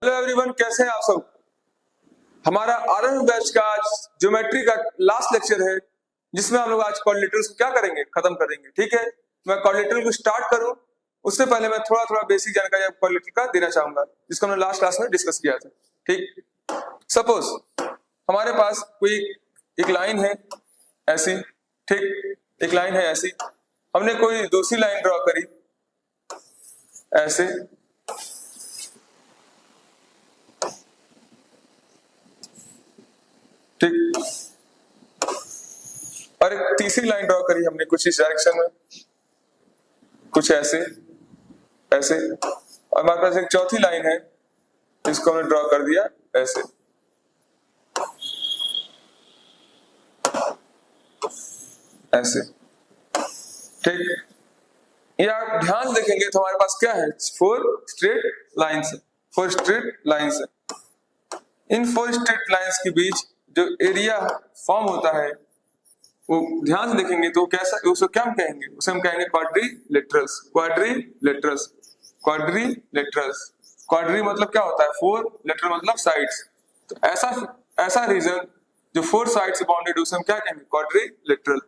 Hello everyone, कैसे हैं आप सब। हमारा आरएफ बैच का आज ज्योमेट्री का लास्ट लेक्चर है, जिसमें हम लोग आज कोऑर्डिनेटर्स को क्या करेंगे, खत्म करेंगे। ठीक है, मैं कोऑर्डिनेटर को स्टार्ट करूं उससे पहले मैं थोड़ा थोड़ा बेसिक जानकारी कोऑर्डिनेटर का देना चाहूंगा, जिसको हमने लास्ट क्लास में डिस्कस किया था। ठीक, सपोज हमारे पास कोई एक लाइन है ऐसी, ठीक, एक लाइन है ऐसी, हमने कोई दूसरी लाइन ड्रॉ करी ऐसे, ठीक, और एक तीसरी लाइन ड्रॉ करी हमने कुछ इस डायरेक्शन में, कुछ ऐसे ऐसे, और हमारे पास एक चौथी लाइन है, इसको हमने ड्रॉ कर दिया ऐसे ऐसे। ठीक, ये आप ध्यान देखेंगे तो हमारे पास क्या है, 4 स्ट्रेट लाइंस है, 4 स्ट्रेट लाइंस है। इन 4 स्ट्रेट लाइंस के बीच जो एरिया फॉर्म होता है वो ध्यान से देखेंगे तो कैसा, उसको क्या हम कहेंगे, उसे हम कहेंगे क्वाड्रिलेटरल्स। Quadrilaterals, quadrilaterals. क्वाड्री मतलब क्या होता है, 4, लेटर मतलब साइड्स। तो ऐसा रीजन जो 4 साइड से बाउंडेड, उसे हम क्या कहेंगे, क्वाड्रिलेटरल।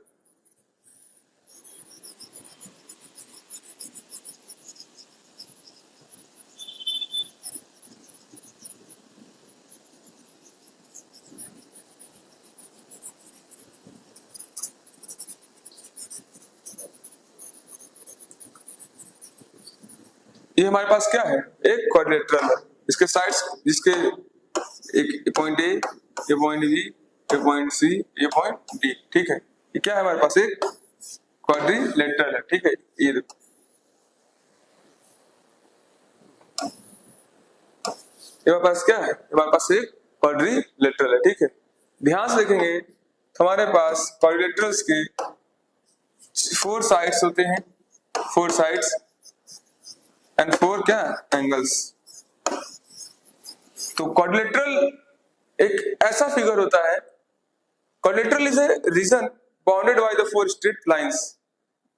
ये हमारे पास क्या है, एक क्वाड्रिलेटरल है, इसके साइड्स, जिसके एक पॉइंट ए, ये पॉइंट बी, ये पॉइंट सी, ये पॉइंट डी। ठीक है, ये क्या है, हमारे पास एक क्वाड्रिलेटरल है। ठीक है, ये हमारे पास क्या है, हमारे पास एक क्वाड्रिलेटरल है। ठीक है, ध्यान से देखेंगे तो हमारे पास क्वाड्रिलेटरल्स के 4 साइड्स होते हैं, 4 साइड्स एंड 4 क्या एंगल्स। तो क्वाड्रिलेटरल एक ऐसा फिगर होता है, quadrilateral is a reason bounded by the 4 straight lines,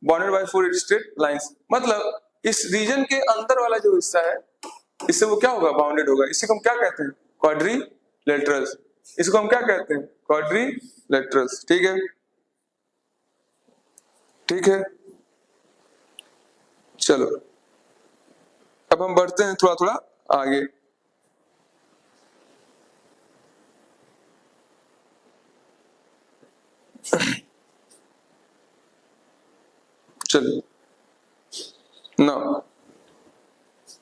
bounded by 4 straight lines. मतलब इस रीजन के अंदर वाला जो हिस्सा है, इससे वो क्या होगा, बाउंडेड होगा। इसी को हम क्या कहते हैं, क्वाड्रिलेटरल्स। इसको हम क्या कहते हैं, क्वाड्रिलेटरल्स। ठीक है, ठीक है, चलो अब हम बढ़ते हैं थोड़ा थोड़ा आगे। चलिए ना,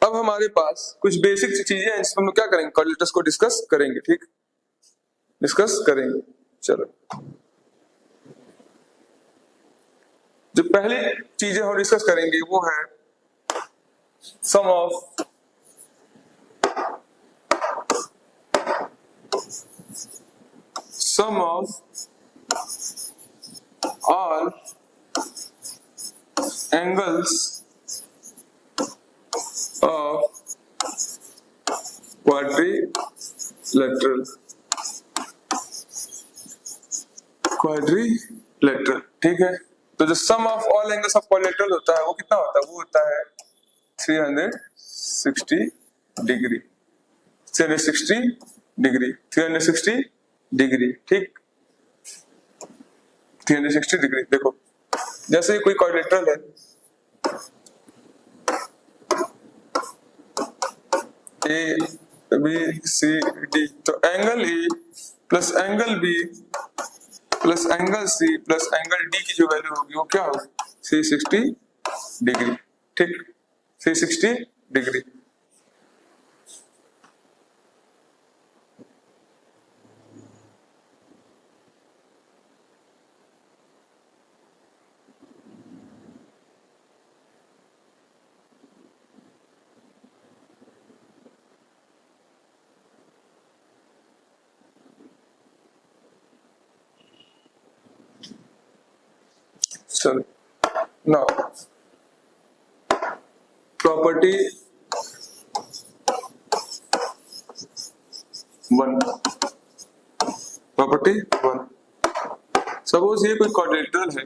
अब हमारे पास कुछ बेसिक चीजें हैं जिसमें हम लोग क्या करेंगे, कोऑर्डिनेटर्स को डिस्कस करेंगे। ठीक, डिस्कस करेंगे। चलो, जो पहली चीजें हम डिस्कस करेंगे वो है sum of all angles of quadrilateral। Quadrilateral, ठीक है। तो जो sum of all angles of quadrilateral होता है वो कितना होता है, वो होता है 360 डिग्री, 360 डिग्री, 360 डिग्री। ठीक, 360 डिग्री। देखो, जैसे कोई क्वाड्रिलेटरल है, ए बी सी डी, तो angle A plus angle B plus angle C plus angle D की जो वैल्यू होगी वो क्या होगी, 360 डिग्री। ठीक, 360 डिग्री। चलो, नाउ प्रॉपर्टी 1, प्रॉपर्टी 1। सपोज ये कोई क्वाड्रिलेटरल है,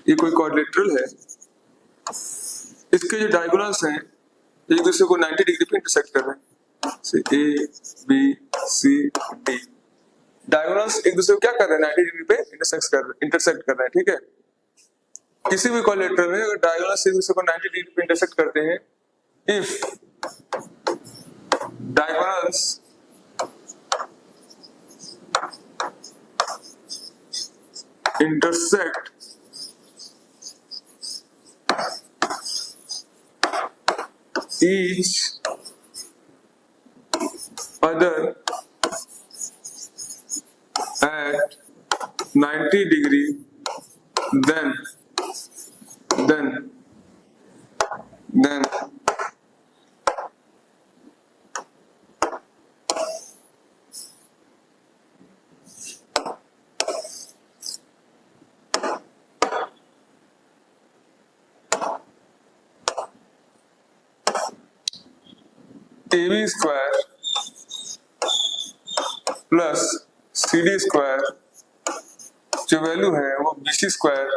ये कोई क्वाड्रिलेटरल है, इसके जो डायगोनल्स हैं एक दूसरे को 90 डिग्री पे इंटरसेक्ट कर रहे हैं, A B C D. Diagonals एक दूसरे को क्या कर रहे हैं, 90 डिग्री पे इंटरसेक्ट कर रहे हैं, ठीक है। किसी भी कोलेटरल में अगर डायगोनल्स एक दूसरे को 90 डिग्री पे इंटरसेक्ट करते हैं, if diagonals intersect each other at 90 degree, then AB square plus CD square जो वैल्यू है वो BC square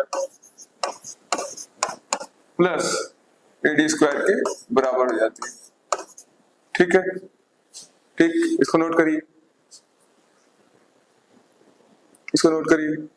plus AD square के बराबर हो जाती है, ठीक है। ठीक, इसको नोट करिए, इसको नोट करिए।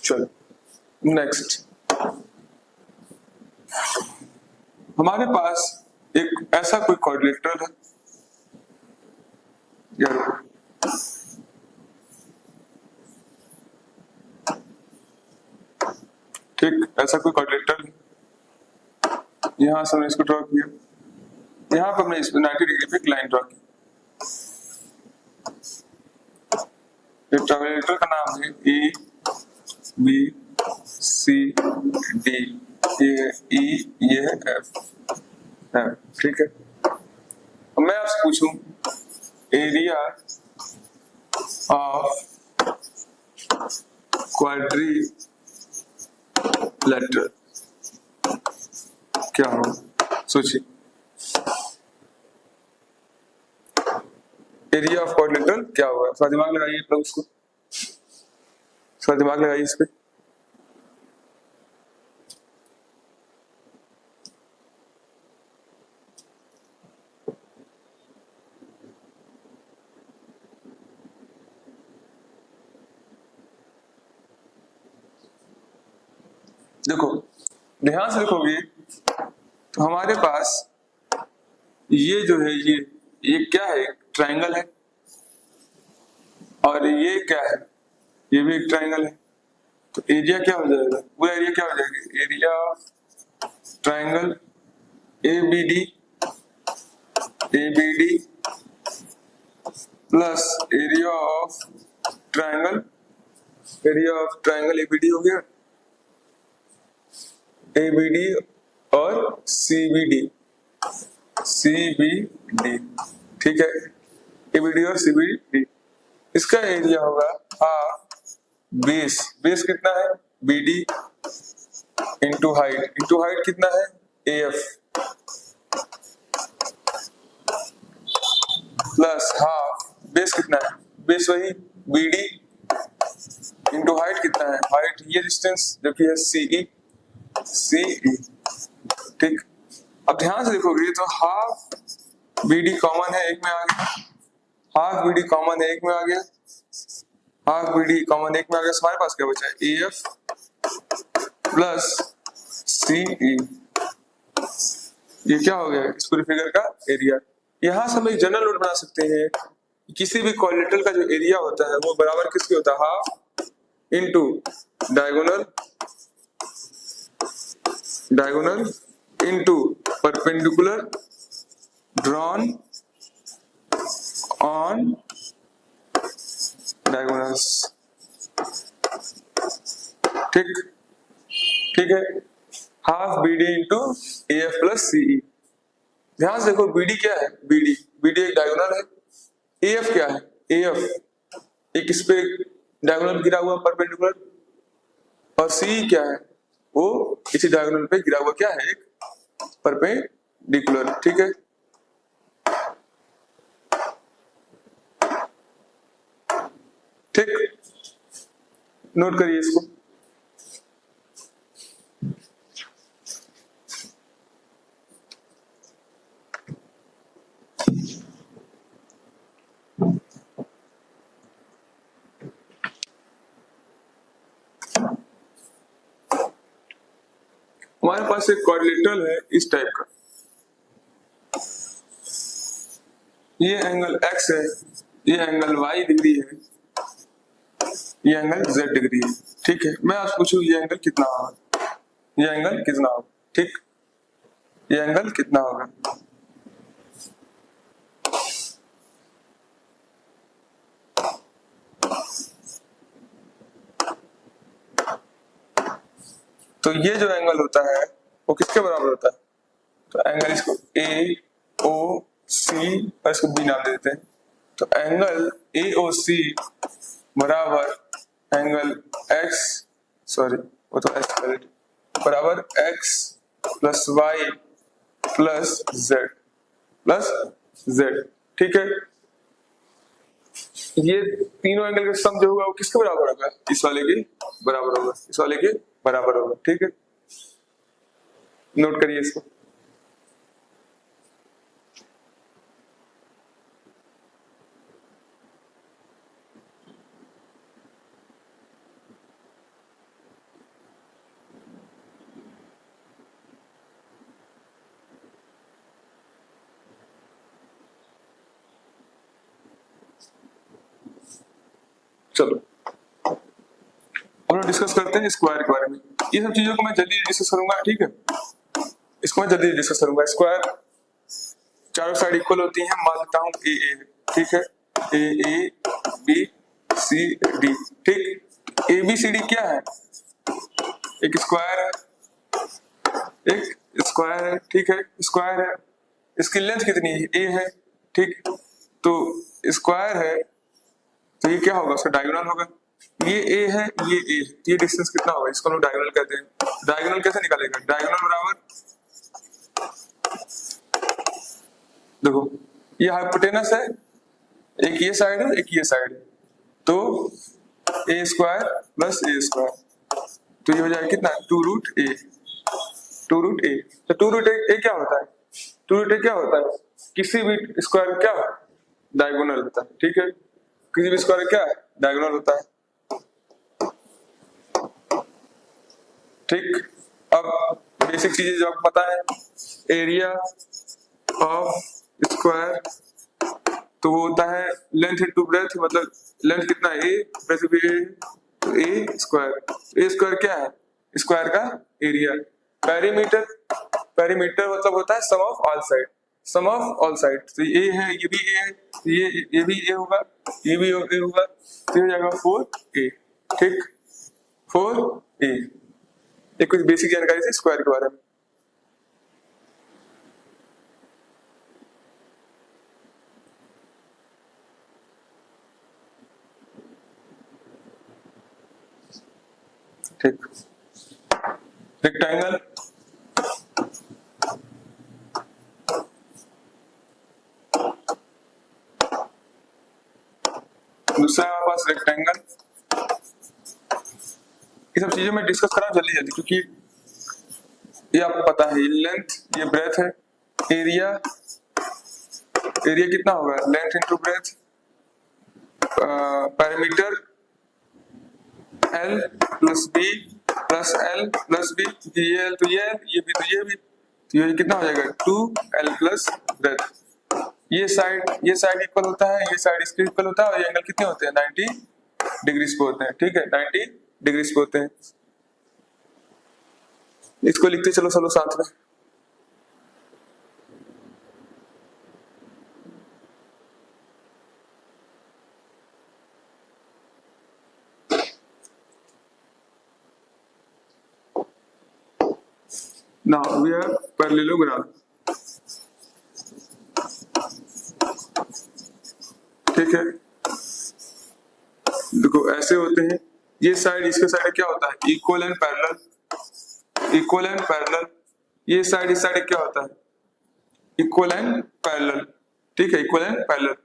चलो नेक्स्ट, हमारे पास एक ऐसा कोई क्वाड्रिलेटरल है, यार ठीक, ऐसा कोई क्वाड्रिलेटरल है। यहां से हमने इसको ड्रॉ किया, यहां पर हमने इस 90 डिग्री पे एक लाइन ड्रॉ की। क्वाड्रिलेटरल का नाम है ए बी सी डी, ये ई, ये एफ है, ठीक है। अब मैं आपसे पूछूं एरिया ऑफ क्वाड्रिलेटरल क्या हो, सोचिए। एरिया ऑफ क्वाड्रिलेटरल क्या होगा, थोड़ा दिमाग लगाइए, मतलब उसको थोड़ा दिमाग लगाइए इस पे। देखो ध्यान से देखोगे तो हमारे पास ये जो है, ये क्या है, ट्रायंगल है, और ये क्या है, ये भी एक ट्रायंगल है। तो एरिया क्या हो जाएगा, पूरा एरिया क्या हो जाएगा, area triangle ABD plus area of triangle ABD हो गया, ABD और CBD, ठीक है। ABD और CBD, इसका एरिया होगा हाफ बेस कितना है, BD इंटू हाइट कितना है, AF प्लस हाफ बेस कितना है, बेस वही BD इंटू हाइट कितना है, हाइट ये डिस्टेंस जो कि है CE, ठीक। अब ध्यान से देखोगे तो हाफ BD कॉमन है, एक में आ गया, हाफ BD कॉमन है, एक में आ गया, हाफ BD कॉमन एक में आ गया, हमारे पास क्या बचा है, AF प्लस CE, ये क्या हो गया, इस पूरे फिगर का एरिया। यहां से हम एक जनरल नोट बना सकते हैं, किसी भी कोलेटरल का जो एरिया होता है वो बराबर किसके होता है, half into diagonal into perpendicular drawn on diagonals, ठीक ठीक है, half B D into A F plus CE. ध्यान से देखो बीडी क्या है, बीडी बीडी एक डायगोनल है, एएफ क्या है, एएफ एक इस पे डायगोनल गिरा हुआ परपेंडिकुलर, और सी क्या है, वो इसी डायगोनल पे गिरा हुआ क्या है, एक परपेंडिकुलर। ठीक है, ठीक, नोट करिए इसको। हमारे पास एक क्वाड्रिलेटरल है इस टाइप का, ये एंगल x है, ये एंगल y डिग्री है, ये एंगल z डिग्री है। ठीक है, मैं आपसे पूछूं ये एंगल कितना होगा, ये एंगल कितना होगा, ठीक, ये एंगल कितना होगा। तो ये जो एंगल होता है वो किसके बराबर होता है, तो एंगल इसको ए ओ सी और इसको बी नाम दे देते हैं। तो एंगल ए ओ सी बराबर एंगल एक्स, सॉरी वो तो एक्स बराबर x plus y plus z. ठीक है, ये तीनों एंगल का सम जो होगा वो किसके बराबर होगा, इस वाले के बराबर होगा, इस वाले के बराबर होगा। ठीक है, नोट करिए इसको। चलो हम लोग डिस्कस करते हैं स्क्वायर के बारे में। ये सब चीजों को मैं जल्दी डिस्कस करूंगा, ठीक है, इसको मैं जल्दी डिस्कस करूंगा। स्क्वायर चारों साइड इक्वल होती हैं, मान लेता हूं ए ए, ठीक है, ए बी सी डी। ठीक, ए बी सी डी क्या है, एक स्क्वायर है, एक स्क्वायर है, ठीक है, स्क्वायर है, इसकी लेंथ कितनी है, ए है, ठीक, तो स्क्वायर है तो ये क्या होगा, उसका डायगोनल होगा। ये ए है, ये ए है, ये डिस्टेंस कितना होगा, इसको हम लोग डायगोनल कहते हैं। डायगोनल कैसे निकालेगा, डायगोनल बराबर, देखो ये हाइपोटेनस है, एक ये साइड है, एक ये साइड है, तो ए स्क्वायर प्लस ए स्क्वायर, तो ये हो जाएगा कितना, टू रूट ए। तो टू रूट ए क्या होता है, टू रूट ए क्या होता है, किसी भी स्क्वायर क्या डायगोनल होता है। ठीक है, किसी भी स्क्वायर क्या डायगोनल होता है। ठीक, अब बेसिक चीजें जो आपको पता है, एरिया ऑफ स्क्वायर तो वो होता है लेंथ इनटू ब्रेथ, मतलब लेंथ कितना है ए, ब्रेथ भी ए, तो ए स्क्वायर क्या है, स्क्वायर का एरिया। पेरीमीटर, पेरीमीटर मतलब होता है sum of all side, sum of all side, तो ये है, ये भी ए है, ये भी ए होगा, ये भी ए होगा, तो हो जाएगा 4a। ठीक, 4a, ये कुछ बेसिक जानकारी थी स्क्वायर के बारे में। ठीक, रेक्टेंगल, दूसरा हमारे पास रेक्टेंगल। ये सब चीजें मैं डिस्कस कर रहा हूं जल्दी जल्दी, क्योंकि ये आपको पता है, ये लेंथ, ये ब्रेथ है, एरिया, एरिया कितना होगा, length into breadth, perimeter L plus B plus L plus B, ये एल तो ये भी तो ये भी, तो ये कितना हो जाएगा 2l प्लस ब्रेथ। ये साइड इक्वल होता है, ये साइड इसके इक्वल होता है, और ये एंगल कितने होते हैं, 90 डिग्रीज पे होते हैं। ठीक है, 90 डिग्रीज पे होते हैं। इसको लिखते चलो चलो साथ में। Now we have parallelogram. ठीक है, देखो ऐसे होते हैं, ये साइड इसके साइड क्या होता है, equal and parallel, equal and parallel. ये साइड इस साइड क्या होता है, इक्वल एंड पैरेलल। ठीक है, equal and parallel.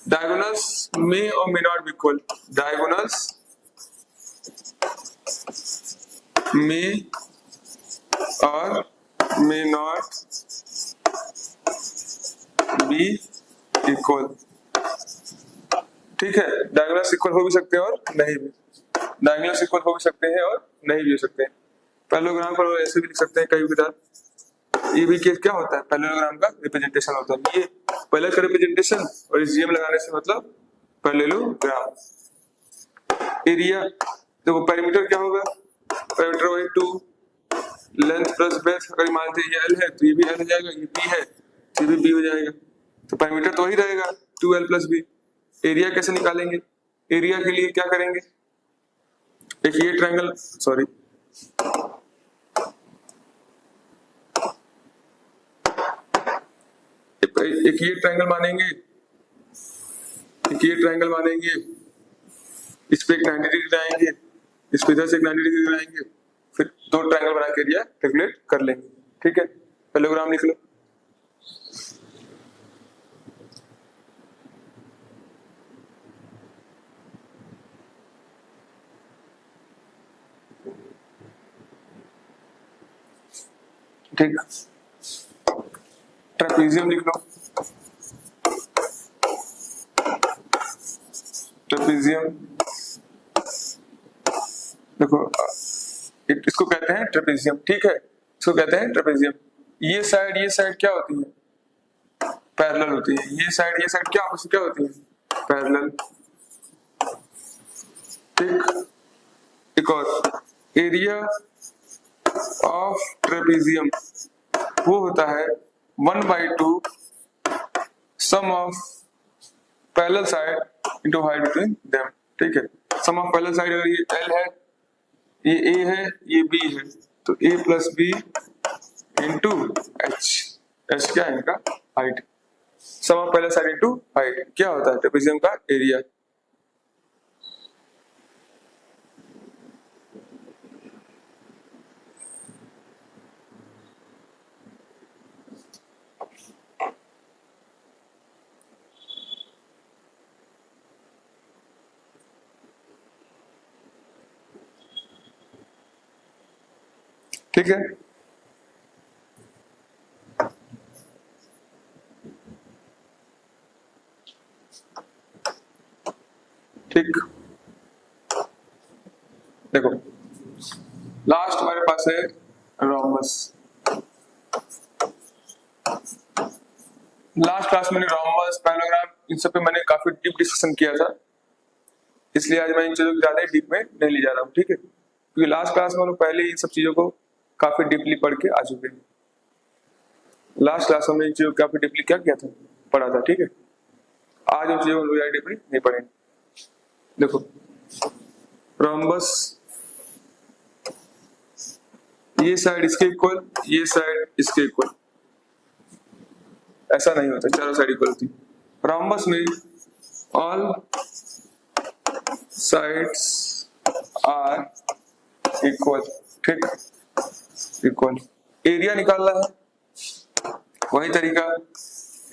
Diagonals may or may not be equal, diagonals may or may not be equal. ठीक है, डायगोनल्स इक्वल हो भी सकते हैं और नहीं भी, डायगोनल्स इक्वल हो भी सकते हैं और नहीं भी हो सकते हैं। पैरेललोग्राम पर ऐसे भी लिख सकते हैं कई विधान। ये भी केस क्या होता है, पैरेललोग्राम का रिप्रेजेंटेशन होता है। ये पहले का रिप्रेजेंटेशन और इस जीएम लगाने से मतलब पैरेललोग्राम। एरिया देखो, पेरीमीटर क्या होगा, पेरीमीटर वही 2 लेंथ प्लस ब्रेथ। अगर मानते हैं ये एल है तो ये भी एल हो जाएगा, ये बी है तो ये भी बी हो जाएगा, तो पेरीमीटर तो वही रहेगा 2l प्लस बी। एरिया कैसे निकालेंगे, एरिया के लिए क्या करेंगे, एक ये ट्रायंगल, सॉरी एक ये ट्रायंगल मानेंगे, एक ये ट्रायंगल मानेंगे, इस पे एक 90 डिग्री लाएंगे, इस पे इधर से एक 90 डिग्री लाएंगे, फिर दो ट्रायंगल बना के एरिया कैलकुलेट कर लेंगे। ठीक है, पैरेललोग्राम लिख लो। ठीक, ट्रेपेजियम लिख लो, ट्रेपेजियम देखो, इसको कहते हैं ट्रेपेजियम। ठीक है, इसको कहते हैं ट्रेपेजियम। ये साइड क्या होती है, पैरेलल होती है। ये साइड क्या आपस में क्या होती है, पैरेलल। ठीक, एक और, एरिया ऑफ ट्रेपेजियम वो होता है 1/2 sum of parallel side into height between them. ठीक है, सम ऑफ पैरेलल साइड, अगर ये L है, ये A है, ये B है, तो A plus B into H। H क्या है इनका, height. Sum of parallel side into height क्या होता है, ट्रेपेजियम का एरिया। ठीक है, ठीक, देखो लास्ट हमारे पास है रोम्बस। लास्ट क्लास में रोम्बस, पैरेललोग्राम, इन सब पे मैंने काफी डीप डिस्कशन किया था, इसलिए आज मैं इन चीजों को ज्यादा डीप में नहीं ले जा रहा हूँ। ठीक है, क्योंकि लास्ट क्लास में हम लोग पहले इन सब चीजों को काफी डीपली पढ़ के आ चुके हैं। लास्ट क्लास में इन चीजों को काफी डीपली क्या किया था, पढ़ा था। ठीक है, आज उन चीजों को डीपली नहीं पढ़ेंगे। देखो रोम्बस, ये साइड इसके इक्वल, ये साइड इसके इक्वल, ऐसा नहीं होता, चारों साइड इक्वल होती। रोम्बस में ऑल साइड्स आर इक्वल। ठीक, इक्वल। एरिया निकालना है वही तरीका,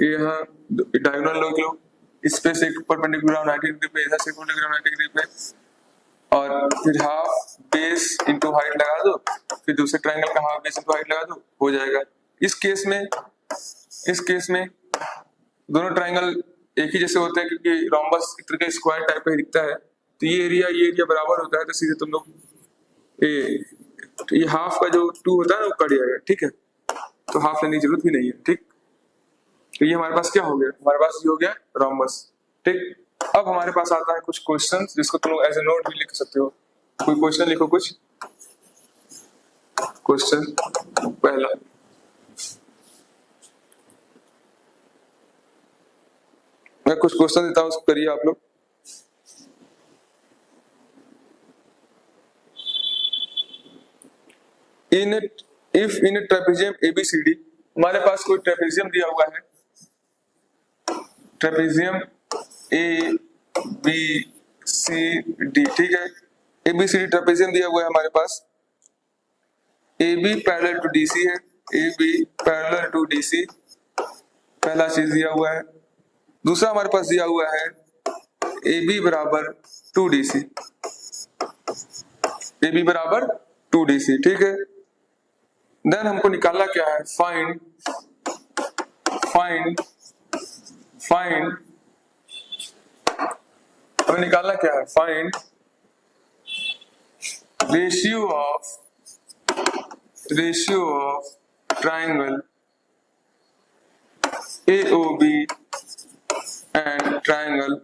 यहाँ डायगोनल लो, इस पे से परपेंडिकुलर 90 डिग्री पे, इधर से परपेंडिकुलर 90 डिग्री पे, और फिर हाफ बेस इनटू हाइट लगा दो, फिर दूसरे ट्रायंगल का हाफ बेस इनटू हाइट लगा दो, हो जाएगा। इस केस में दोनों ट्रायंगल एक ही जैसे होते हैं, क्योंकि रोम्बस एक तरह का स्क्वायर टाइप का दिखता है, तो ये एरिया बराबर होता है, तो सीधे तुम लोग ये हाफ का जो 2 होता है वो कट जाएगा। ठीक है, तो हाफ लेने की जरूरत भी नहीं है। ठीक, तो ये हमारे पास क्या हो गया, हमारे पास ये हो गया रोम्बस। ठीक, अब हमारे पास आता है कुछ क्वेश्चंस, जिसको तुम लोग एज ए नोट भी लिख सकते हो। कोई क्वेश्चन लिखो, कुछ क्वेश्चन। पहला, मैं कुछ क्वेश्चन देता हूं, उसको करिए आप लोग। इफ इन ट्रेपेजियम ABCD, हमारे पास कोई ट्रेपेजियम दिया हुआ है, ट्रेपेजियम ABCD, ठीक है, ABCD ट्रेपेजियम दिया हुआ है हमारे पास, AB पैरेलल टू DC है, AB पैरेलल टू DC, पहला चीज दिया हुआ है। दूसरा हमारे पास दिया हुआ है AB बराबर 2DC, AB बराबर 2DC, ठीक है। देन हमको निकालना क्या है, फाइंड हमें निकालना क्या है, find ratio of triangle AOB and triangle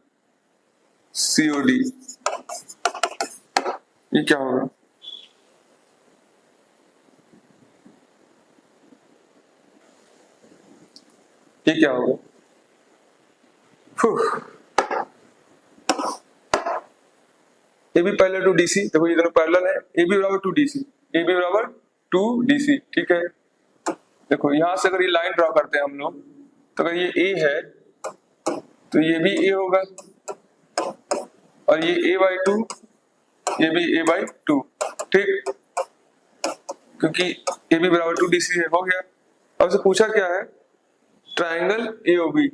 COD। ये क्या होगा, ये क्या होगा, AB पैरेलल टू DC, देखो ये दोनों पैरेलल है, AB बराबर 2DC, AB बराबर 2DC, ठीक है। देखो यहां से अगर ये लाइन ड्रॉ करते हैं हम लोग, तो अगर ये A है तो ये भी A होगा, और ये A/2, ये भी A/2, ठीक, क्योंकि AB बराबर 2DC है, हो गया। अब से पूछा क्या है, ट्राइंगल AOB,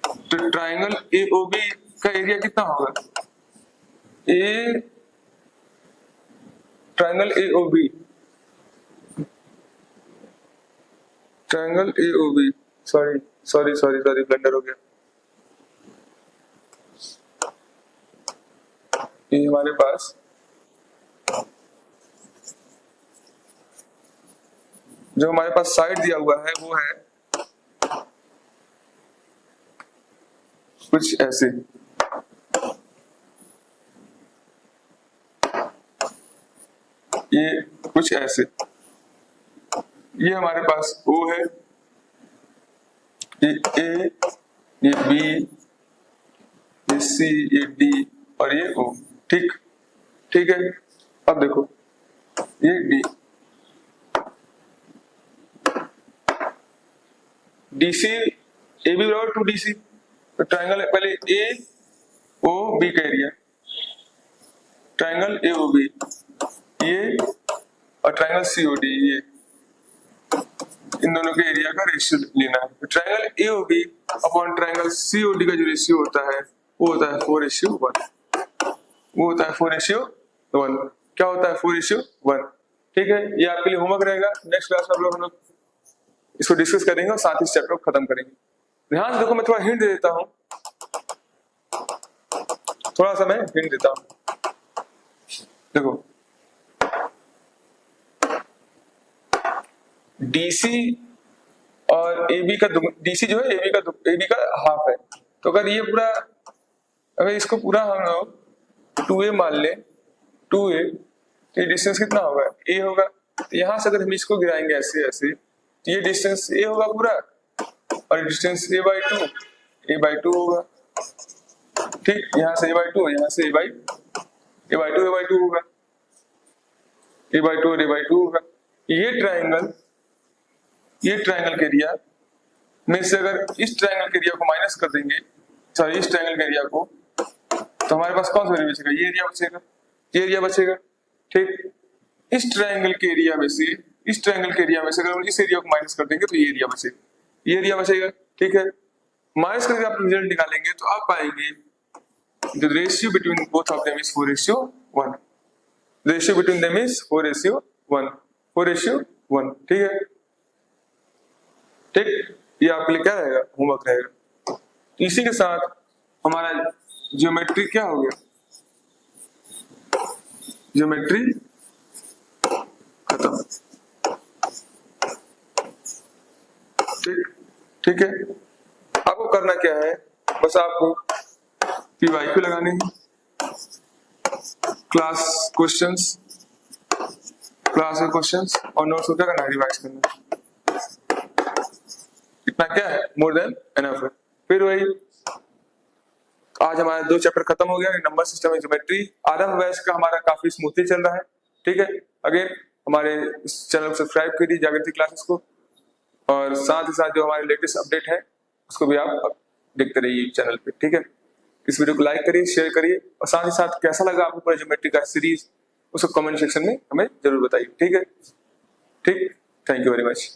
तो ट्राइंगल AOB का एरिया कितना होगा, ट्राइंगल AOB सॉरी ब्लंडर हो गया। ये हमारे पास जो हमारे पास साइड दिया हुआ है वो है कुछ ऐसे, ये कुछ ऐसे, ये हमारे पास O है, ये A, ये B, ये C, ये D और ये O, ठीक, ठीक है। अब देखो ये D, DC AB बराबर 2DC, तो ट्राइंगल पहले AOB का एरिया, ट्राइंगल AOB ये और ट्राइंगल COD ये, इन दोनों के एरिया का रेशियो लेना है। तो triangle AOB upon triangle COD का जो रेशियो होता है वो होता है 4:1, वो होता है 4:1, क्या होता है 4:1, ठीक है। ये आपके लिए होमवर्क रहेगा, नेक्स्ट क्लास में हम लोग इसको डिस्कस करेंगे और साथ ही चैप्टर को खत्म करेंगे। ध्यान देखो, मैं थोड़ा हिंट दे देता हूं, थोड़ा सा मैं हिंट देता हूं, देखो DC और AB का, DC जो है AB का हाफ है, तो अगर ये पूरा, अगर इसको पूरा हम लोग 2A मान ले, 2A, तो ये डिस्टेंस कितना होगा, A होगा। तो यहां से अगर हम इसको गिराएंगे ऐसे ऐसे, तो ये डिस्टेंस A होगा पूरा, और डिस्टेंस A/2 होगा, ठीक, यहाँ से A/2, यहाँ से A/2 होगा, A/2 और A/2 होगा। ये ट्राइंगल के एरिया में से अगर इस ट्राइंगल के एरिया को माइनस कर देंगे, सॉरी इस ट्राइंगल के एरिया को, तो हमारे पास कौन सा एरिया बचेगा, ये एरिया बचेगा, ये एरिया बचेगा, ठीक। इस ट्राइंगल के एरिया में से अगर हम इस एरिया को माइनस कर देंगे तो ये एरिया बचेगा, ये एरिया बचेगा, ठीक है। माइनस करके आप रिजल्ट निकालेंगे तो आप पाएंगे the ratio between both of them is 4:1, ratio between them is 4:1, ठीक है, ठीक। ये आपके लिए क्या रहेगा, होमवर्क रहेगा। इसी के साथ हमारा ज्योमेट्री क्या हो गया, ज्योमेट्री खत्म, ठीक है। आपको करना क्या है, बस आपको PYQ लगाने हैं, क्लास के क्वेश्चंस और नोट्स को क्या करना है, रिवाइज करना है, इतना क्या है, मोर देन एनफ है। फिर वही आज हमारा 2 चैप्टर खत्म हो गया, नंबर सिस्टम एंड ज्योमेट्री। आरंभ बैच का हमारा काफी स्मूथली चल रहा है, ठीक है। अगेन हमारे इस चैनल को सब्सक्राइब करिए जागृति क्लासेस को, और साथ ही साथ जो हमारे लेटेस्ट अपडेट है उसको भी आप देखते रहिए चैनल पे, ठीक है। इस वीडियो को लाइक करिए, शेयर करिए, और साथ ही साथ कैसा लगा आपको पूरा ज्योमेट्री का सीरीज उसको कमेंट सेक्शन में हमें जरूर बताइए, ठीक है। ठीक, थैंक यू वेरी मच।